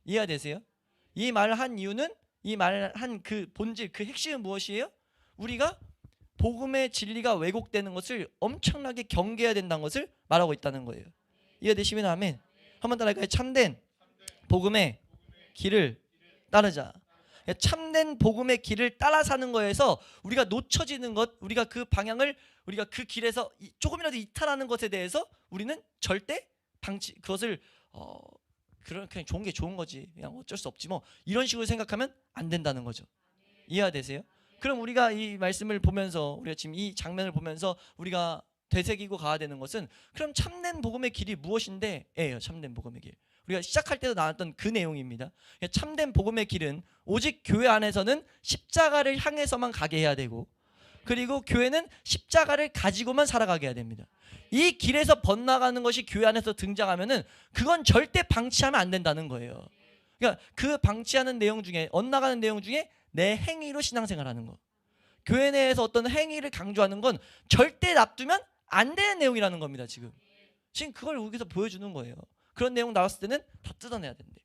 이해가 되세요? 이 말을 한 이유는 이 말을 한 그 본질, 그 핵심은 무엇이에요? 우리가 복음의 진리가 왜곡되는 것을 엄청나게 경계해야 된다는 것을 말하고 있다는 거예요. 이해되시면 아멘. 한번 따라할까요? 참된 복음의 길을 따르자. 참된 복음의 길을 따라 사는 거에서 우리가 놓쳐지는 것, 우리가 그 방향을 우리가 그 길에서 조금이라도 이탈하는 것에 대해서 우리는 절대 그것을 그냥 좋은 게 좋은 거지, 그냥 어쩔 수 없지 뭐 이런 식으로 생각하면 안 된다는 거죠. 이해가 되세요? 그럼 우리가 이 말씀을 보면서 우리가 지금 이 장면을 보면서 우리가 되새기고 가야 되는 것은 그럼 참된 복음의 길이 무엇인데? 예요. 참된 복음의 길. 우리가 시작할 때도 나왔던 그 내용입니다. 참된 복음의 길은 오직 교회 안에서는 십자가를 향해서만 가게 해야 되고 그리고 교회는 십자가를 가지고만 살아가게 해야 됩니다. 이 길에서 번나가는 것이 교회 안에서 등장하면은 그건 절대 방치하면 안 된다는 거예요. 그러니까 그 방치하는 내용 중에 엇나가는 내용 중에 내 행위로 신앙생활하는 거, 교회 내에서 어떤 행위를 강조하는 건 절대 놔두면 안 되는 내용이라는 겁니다. 지금 그걸 여기서 보여주는 거예요. 그런 내용 나왔을 때는 다 뜯어내야 된대.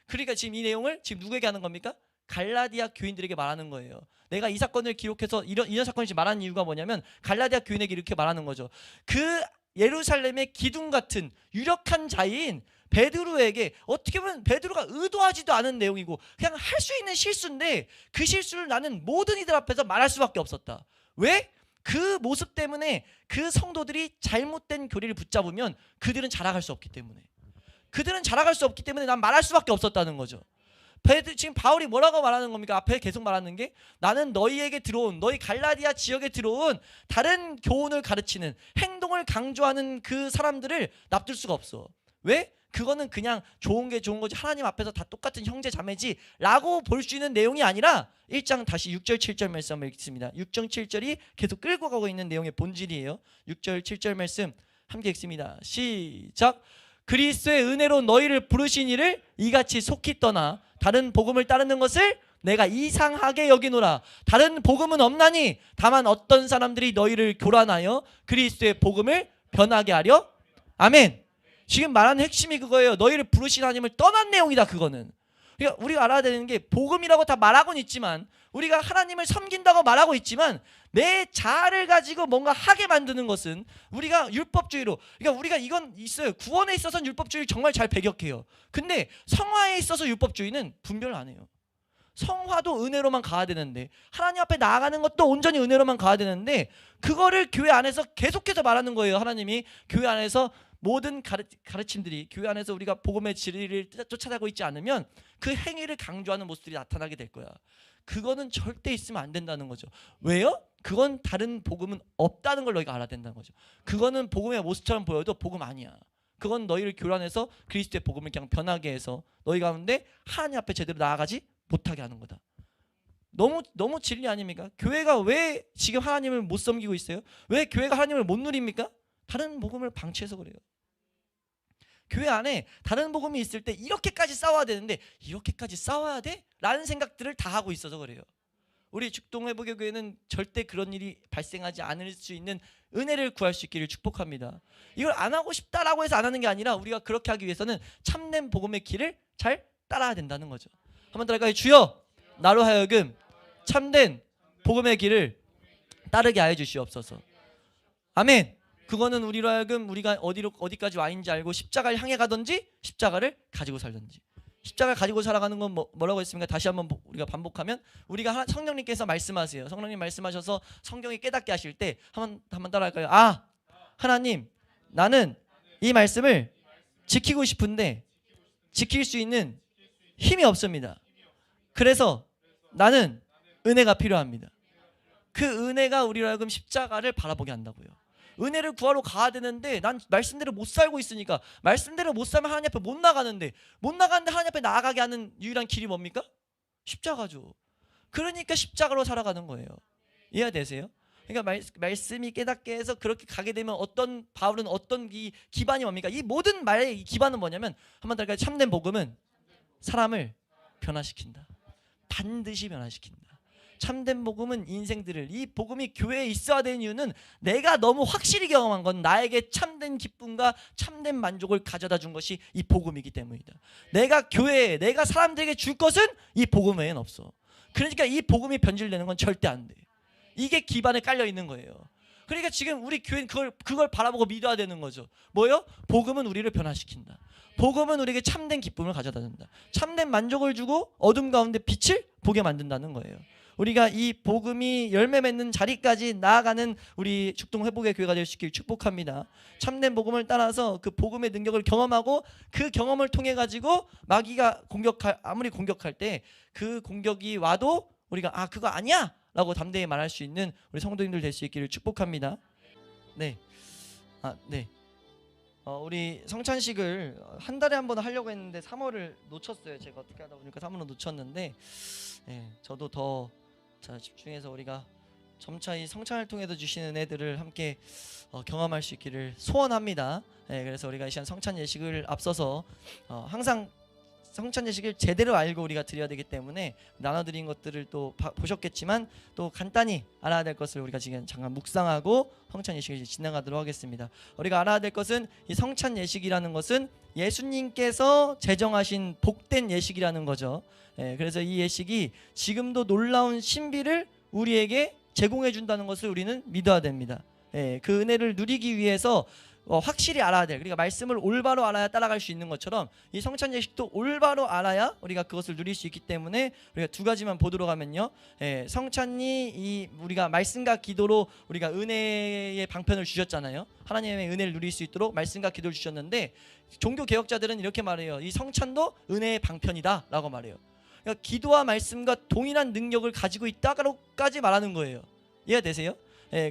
그러니까 지금 이 내용을 지금 누구에게 하는 겁니까? 갈라디아 교인들에게 말하는 거예요. 내가 이 사건을 기록해서 이런 사건을 지금 말하는 이유가 뭐냐면 갈라디아 교인에게 이렇게 말하는 거죠. 그 예루살렘의 기둥 같은 유력한 자인 베드로에게 어떻게 보면 베드로가 의도하지도 않은 내용이고 그냥 할 수 있는 실수인데 그 실수를 나는 모든 이들 앞에서 말할 수밖에 없었다. 왜? 그 모습 때문에 그 성도들이 잘못된 교리를 붙잡으면 그들은 자라갈 수 없기 때문에 난 말할 수밖에 없었다는 거죠. 지금 바울이 뭐라고 말하는 겁니까? 앞에 계속 말하는 게 나는 너희 갈라디아 지역에 들어온 다른 교훈을 가르치는 행동을 강조하는 그 사람들을 납둘 수가 없어. 왜? 그거는 그냥 좋은 게 좋은 거지 하나님 앞에서 다 똑같은 형제 자매지 라고 볼 수 있는 내용이 아니라 1장 다시 6절 7절 말씀 한번 읽습니다. 6절 7절이 계속 끌고 가고 있는 내용의 본질이에요. 6절 7절 말씀 함께 읽습니다. 시작. 그리스도의 은혜로 너희를 부르신 이를 이같이 속히 떠나 다른 복음을 따르는 것을 내가 이상하게 여기노라. 다른 복음은 없나니 다만 어떤 사람들이 너희를 교란하여 그리스도의 복음을 변하게 하려. 아멘. 지금 말하는 핵심이 그거예요. 너희를 부르신 하나님을 떠난 내용이다. 그거는 그러니까 우리가 알아야 되는 게 복음이라고 다 말하고는 있지만 우리가 하나님을 섬긴다고 말하고 있지만 내 자아를 가지고 뭔가 하게 만드는 것은 우리가 율법주의로, 그러니까 우리가 이건 있어요. 구원에 있어서는 율법주의를 정말 잘 배격해요. 근데 성화에 있어서 율법주의는 분별을 안 해요. 성화도 은혜로만 가야 되는데 하나님 앞에 나아가는 것도 온전히 은혜로만 가야 되는데 그거를 교회 안에서 계속해서 말하는 거예요. 하나님이 교회 안에서 모든 가르침들이 교회 안에서 우리가 복음의 진리를 쫓아가고 있지 않으면 그 행위를 강조하는 모습들이 나타나게 될 거야. 그거는 절대 있으면 안 된다는 거죠. 왜요? 그건 다른 복음은 없다는 걸 너희가 알아야 된다는 거죠. 그거는 복음의 모습처럼 보여도 복음 아니야. 그건 너희를 교란해서 그리스도의 복음을 그냥 변하게 해서 너희 가운데 하나님 앞에 제대로 나아가지 못하게 하는 거다. 너무 진리 아닙니까? 교회가 왜 지금 하나님을 못 섬기고 있어요? 왜 교회가 하나님을 못 누립니까? 다른 복음을 방치해서 그래요. 교회 안에 다른 복음이 있을 때 이렇게까지 싸워야 되는데 이렇게까지 싸워야 돼? 라는 생각들을 다 하고 있어서 그래요. 우리 축동회복의 교회는 절대 그런 일이 발생하지 않을 수 있는 은혜를 구할 수 있기를 축복합니다. 이걸 안 하고 싶다라고 해서 안 하는 게 아니라 우리가 그렇게 하기 위해서는 참된 복음의 길을 잘 따라야 된다는 거죠. 한번 따라갈까요? 주여 나로 하여금 참된 복음의 길을 따르게 하여 주시옵소서. 아멘. 그거는 우리로 하여금 우리가 어디까지 와 있는지 알고 십자가를 향해 가든지 십자가를 가지고 살든지. 십자가를 가지고 살아가는 건 뭐라고 했습니까? 다시 한번 우리가 반복하면 우리가 성령님께서 말씀하세요. 성령님 말씀하셔서 성경이 깨닫게 하실 때 한번 따라할까요? 아, 하나님, 나는 이 말씀을 지키고 싶은데 지킬 수 있는 힘이 없습니다. 그래서 나는 은혜가 필요합니다. 그 은혜가 우리로 하여금 십자가를 바라보게 한다고요. 은혜를 구하러 가야 되는데 난 말씀대로 못 살고 있으니까 말씀대로 못 살면 하나님 앞에 못 나가는데 하나님 앞에 나아가게 하는 유일한 길이 뭡니까? 십자가죠. 그러니까 십자가로 살아가는 거예요. 이해되세요? 그러니까 말씀이 깨닫게 해서 그렇게 가게 되면 어떤 바울은 어떤 기반이 뭡니까? 이 모든 말의 기반은 뭐냐면 한번 더 참된 복음은 사람을 변화시킨다. 반드시 변화시킨다. 참된 복음은 인생들을 이 복음이 교회에 있어야 되는 이유는 내가 너무 확실히 경험한 건 나에게 참된 기쁨과 참된 만족을 가져다 준 것이 이 복음이기 때문이다. 내가 교회에 내가 사람들에게 줄 것은 이 복음 외에는 없어. 그러니까 이 복음이 변질되는 건 절대 안 돼. 이게 기반에 깔려 있는 거예요. 그러니까 지금 우리 교회는 그걸 바라보고 믿어야 되는 거죠. 뭐요? 복음은 우리를 변화시킨다. 복음은 우리에게 참된 기쁨을 가져다 준다. 참된 만족을 주고 어둠 가운데 빛을 보게 만든다는 거예요. 우리가 이 복음이 열매 맺는 자리까지 나아가는 우리 죽동 회복의 교회가 될 수 있길 축복합니다. 참된 복음을 따라서 그 복음의 능력을 경험하고 그 경험을 통해 가지고 마귀가 아무리 공격할 때 그 공격이 와도 우리가 그거 아니야 라고 담대히 말할 수 있는 우리 성도님들 될 수 있기를 축복합니다. 네. 우리 성찬식을 한 달에 한 번 하려고 했는데 3월을 놓쳤어요. 제가 어떻게 하다 보니까 3월을 놓쳤는데 저도 더 집중해서 우리가 점차 이 성찬을 통해서 주시는 은혜들을 함께 경험할 수 있기를 소원합니다. 그래서 우리가 이 시간 성찬 예식을 앞서서 항상 성찬 예식을 제대로 알고 우리가 드려야 되기 때문에 나눠드린 것들을 또 보셨겠지만 또 간단히 알아야 될 것을 우리가 지금 잠깐 묵상하고 성찬 예식을 진행하도록 하겠습니다. 우리가 알아야 될 것은 이 성찬 예식이라는 것은 예수님께서 제정하신 복된 예식이라는 거죠. 그래서 이 예식이 지금도 놀라운 신비를 우리에게 제공해 준다는 것을 우리는 믿어야 됩니다. 그 은혜를 누리기 위해서 확실히 알아야 돼. 그러니까 말씀을 올바로 알아야 따라갈 수 있는 것처럼 이 성찬 예식도 올바로 알아야 우리가 그것을 누릴 수 있기 때문에 우리가 두 가지만 보도록 하면요. 성찬이 우리가 말씀과 기도로 우리가 은혜의 방편을 주셨잖아요. 하나님의 은혜를 누릴 수 있도록 말씀과 기도를 주셨는데 종교 개혁자들은 이렇게 말해요. 이 성찬도 은혜의 방편이다 라고 말해요. 그러니까 기도와 말씀과 동일한 능력을 가지고 있다고까지 말하는 거예요. 이해되세요?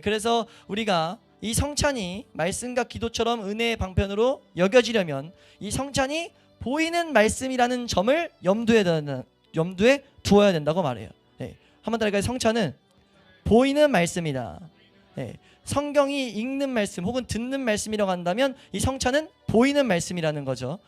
그래서 우리가 이 성찬이 말씀과 기도처럼 은혜의 방편으로 여겨지려면 이 성찬이 보이는 말씀이라는 점을 염두에 두어야 된다고 말해요. 한번 더 할까요? 성찬은 보이는 말씀이다. 성경이 읽는 말씀 혹은 듣는 말씀이라고 한다면 이 성찬은 보이는 말씀이라는 거죠.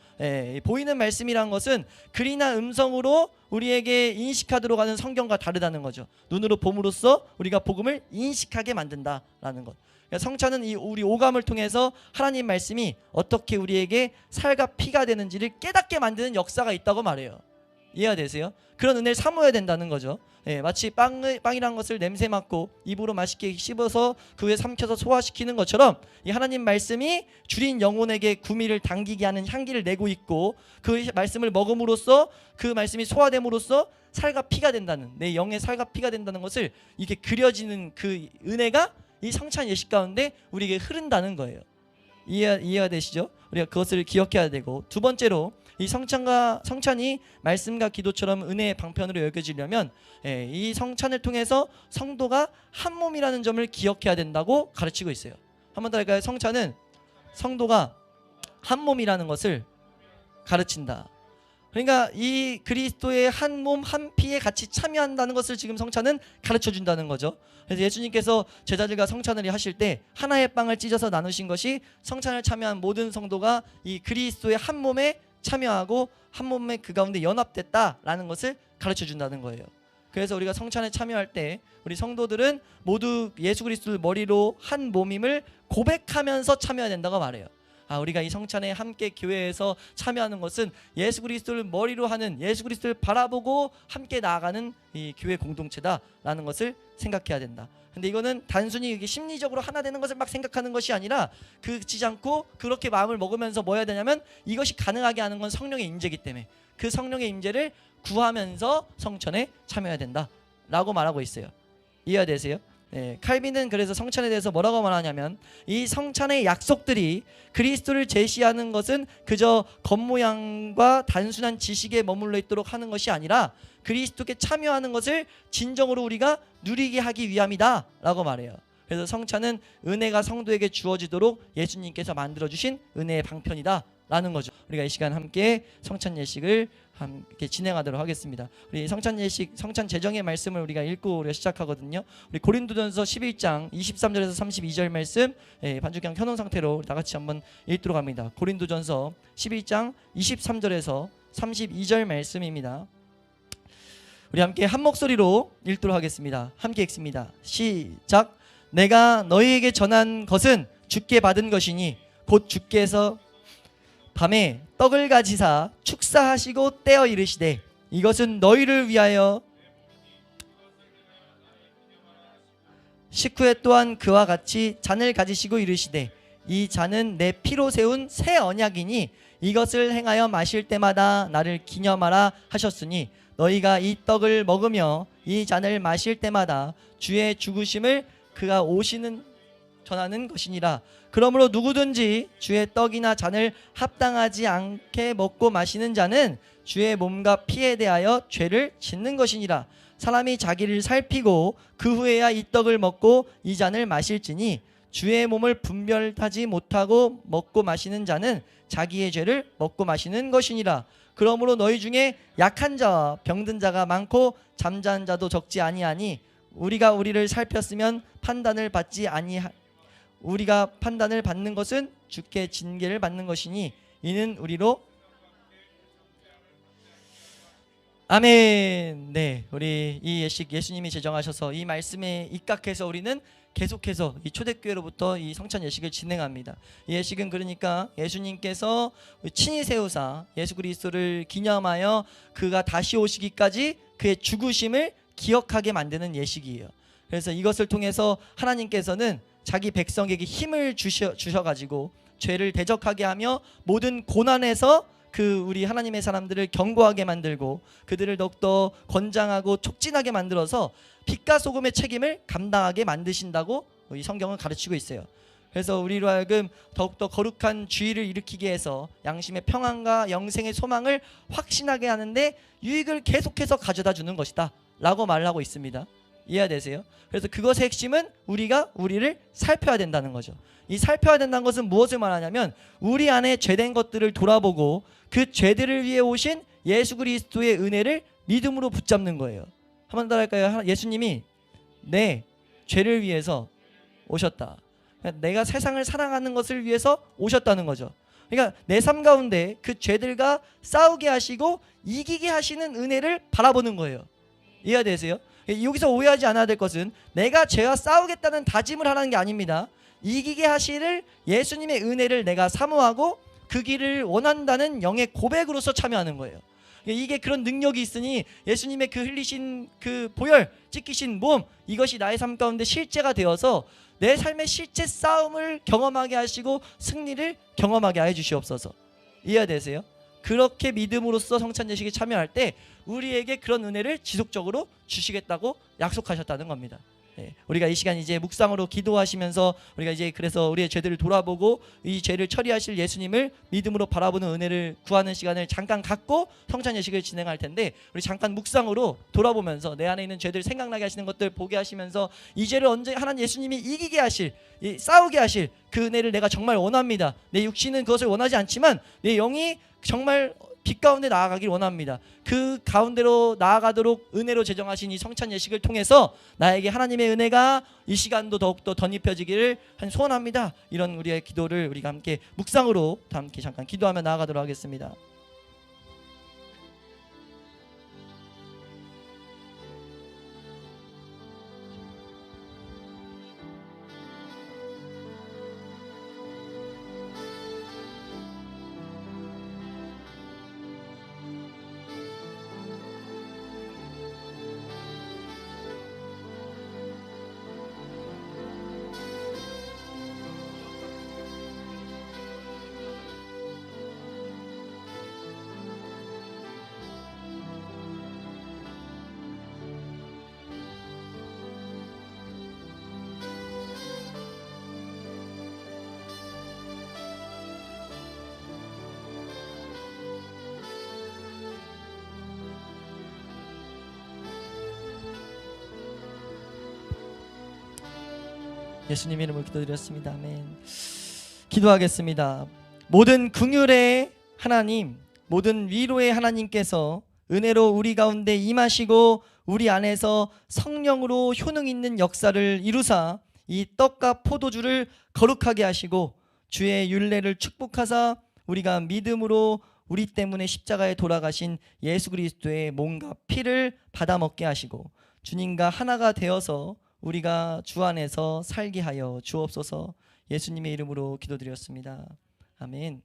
보이는 말씀이라는 것은 글이나 음성으로 우리에게 인식하도록 하는 성경과 다르다는 거죠. 눈으로 봄으로써 우리가 복음을 인식하게 만든다라는 것. 성찬은 우리 오감을 통해서 하나님 말씀이 어떻게 우리에게 살과 피가 되는지를 깨닫게 만드는 역사가 있다고 말해요. 이해가 되세요? 그런 은혜를 사모해야 된다는 거죠. 마치 빵이란 것을 냄새 맡고 입으로 맛있게 씹어서 그 후에 삼켜서 소화시키는 것처럼 이 하나님 말씀이 주린 영혼에게 구미를 당기게 하는 향기를 내고 있고 그 말씀을 먹음으로써 그 말씀이 소화됨으로써 살과 피가 된다는 내 영의 살과 피가 된다는 것을 이렇게 그려지는 그 은혜가 이 성찬 예식 가운데 우리에게 흐른다는 거예요. 이해가 되시죠? 우리가 그것을 기억해야 되고 두 번째로 이 성찬이 말씀과 기도처럼 은혜의 방편으로 여겨지려면 이 성찬을 통해서 성도가 한 몸이라는 점을 기억해야 된다고 가르치고 있어요. 한 번 더 할까요? 성찬은 성도가 한 몸이라는 것을 가르친다. 그러니까 이 그리스도의 한 몸 한 피에 같이 참여한다는 것을 지금 성찬은 가르쳐준다는 거죠. 그래서 예수님께서 제자들과 성찬을 하실 때 하나의 빵을 찢어서 나누신 것이 성찬을 참여한 모든 성도가 이 그리스도의 한 몸에 참여하고 한 몸에 그 가운데 연합됐다라는 것을 가르쳐준다는 거예요. 그래서 우리가 성찬에 참여할 때 우리 성도들은 모두 예수 그리스도를 머리로 한 몸임을 고백하면서 참여해야 된다고 말해요. 우리가 이 성찬에 함께 교회에서 참여하는 것은 예수 그리스도를 머리로 하는 예수 그리스도를 바라보고 함께 나아가는 이 교회 공동체다라는 것을 생각해야 된다. 근데 이거는 단순히 이게 심리적으로 하나 되는 것을 막 생각하는 것이 아니라 그렇지 않고 그렇게 마음을 먹으면서 뭐 해야 되냐면 이것이 가능하게 하는 건 성령의 임재이기 때문에 그 성령의 임재를 구하면서 성찬에 참여해야 된다라고 말하고 있어요. 이해가 되세요? 칼빈은 그래서 성찬에 대해서 뭐라고 말하냐면 이 성찬의 약속들이 그리스도를 제시하는 것은 그저 겉모양과 단순한 지식에 머물러 있도록 하는 것이 아니라 그리스도께 참여하는 것을 진정으로 우리가 누리게 하기 위함이다 라고 말해요. 그래서 성찬은 은혜가 성도에게 주어지도록 예수님께서 만들어주신 은혜의 방편이다 라는 거죠. 우리가 이 시간 함께 성찬 예식을 함께 진행하도록 하겠습니다. 우리 성찬 예식, 성찬 제정의 말씀을 우리가 읽고 우리가 시작하거든요. 우리 고린도전서 11장 23절에서 32절 말씀, 반주경 켜놓은 상태로 다 같이 한번 읽도록 합니다. 고린도전서 11장 23절에서 32절 말씀입니다. 우리 함께 한 목소리로 읽도록 하겠습니다. 함께 읽습니다. 시작. 내가 너희에게 전한 것은 주께 받은 것이니 곧 주께서 밤에 떡을 가지사 축사하시고 떼어 이르시되 이것은 너희를 위하여, 식후에 또한 그와 같이 잔을 가지시고 이르시되 이 잔은 내 피로 세운 새 언약이니 이것을 행하여 마실 때마다 나를 기념하라 하셨으니 너희가 이 떡을 먹으며 이 잔을 마실 때마다 주의 죽으심을 그가 오시는 전하는 것이니라. 그러므로 누구든지 주의 떡이나 잔을 합당하지 않게 먹고 마시는 자는 주의 몸과 피에 대하여 죄를 짓는 것이니라. 사람이 자기를 살피고 그 후에야 이 떡을 먹고 이 잔을 마실지니 주의 몸을 분별하지 못하고 먹고 마시는 자는 자기의 죄를 먹고 마시는 것이니라. 그러므로 너희 중에 약한 자와 병든 자가 많고 잠자는 자도 적지 아니하니 우리가 우리를 살폈으면 판단을 받지 우리가 판단을 받는 것은 주께 징계를 받는 것이니 이는 우리로. 아멘. 네, 우리 이 예식 예수님이 제정하셔서 이 말씀에 입각해서 우리는 계속해서 이 초대교회로부터 이 성찬 예식을 진행합니다. 이 예식은 그러니까 예수님께서 친히 세우사 예수 그리스도를 기념하여 그가 다시 오시기까지 그의 죽으심을 기억하게 만드는 예식이에요. 그래서 이것을 통해서 하나님께서는 자기 백성에게 힘을 주셔가지고 죄를 대적하게 하며 모든 고난에서 그 우리 하나님의 사람들을 견고하게 만들고 그들을 더욱더 건장하고 촉진하게 만들어서 빛과 소금의 책임을 감당하게 만드신다고 이 성경은 가르치고 있어요. 그래서 우리로 하여금 더욱더 거룩한 주의를 일으키게 해서 양심의 평안과 영생의 소망을 확신하게 하는데 유익을 계속해서 가져다 주는 것이다 라고 말하고 있습니다. 이해되세요? 그래서 그것의 핵심은 우리가 우리를 살펴야 된다는 거죠. 이 살펴야 된다는 것은 무엇을 말하냐면 우리 안에 죄된 것들을 돌아보고 그 죄들을 위해 오신 예수 그리스도의 은혜를 믿음으로 붙잡는 거예요. 한 번 더 할까요? 예수님이 내 죄를 위해서 오셨다. 그러니까 내가 세상을 사랑하는 것을 위해서 오셨다는 거죠. 그러니까 내 삶 가운데 그 죄들과 싸우게 하시고 이기게 하시는 은혜를 바라보는 거예요. 이해되세요? 여기서 오해하지 않아야 될 것은 내가 죄와 싸우겠다는 다짐을 하라는 게 아닙니다. 이기게 하시를 예수님의 은혜를 내가 사모하고 그 길을 원한다는 영의 고백으로서 참여하는 거예요. 이게 그런 능력이 있으니 예수님의 그 흘리신 그 보혈 찢기신 몸 이것이 나의 삶 가운데 실제가 되어서 내 삶의 실제 싸움을 경험하게 하시고 승리를 경험하게 해 주시옵소서. 이해되세요? 그렇게 믿음으로써 성찬 예식에 참여할 때 우리에게 그런 은혜를 지속적으로 주시겠다고 약속하셨다는 겁니다. 우리가 이 시간 이제 묵상으로 기도하시면서 우리가 이제 그래서 우리의 죄들을 돌아보고 이 죄를 처리하실 예수님을 믿음으로 바라보는 은혜를 구하는 시간을 잠깐 갖고 성찬 예식을 진행할 텐데 우리 잠깐 묵상으로 돌아보면서 내 안에 있는 죄들 생각나게 하시는 것들 보게 하시면서 이 죄를 언제 하나님 예수님이 이기게 하실 싸우게 하실 그 은혜를 내가 정말 원합니다. 내 육신은 그것을 원하지 않지만 내 영이 정말 빛 가운데 나아가길 원합니다. 그 가운데로 나아가도록 은혜로 제정하신 이 성찬 예식을 통해서 나에게 하나님의 은혜가 이 시간도 더욱더 덧입혀지기를 소원합니다. 이런 우리의 기도를 우리가 함께 묵상으로 함께 잠깐 기도하며 나아가도록 하겠습니다. 예수님 이름으로 기도드렸습니다. 아멘. 기도하겠습니다. 모든 긍휼의 하나님, 모든 위로의 하나님께서 은혜로 우리 가운데 임하시고 우리 안에서 성령으로 효능 있는 역사를 이루사 이 떡과 포도주를 거룩하게 하시고 주의 율례를 축복하사 우리가 믿음으로 우리 때문에 십자가에 돌아가신 예수 그리스도의 몸과 피를 받아 먹게 하시고 주님과 하나가 되어서 우리가 주 안에서 살게 하여 주옵소서. 예수님의 이름으로 기도드렸습니다. 아멘.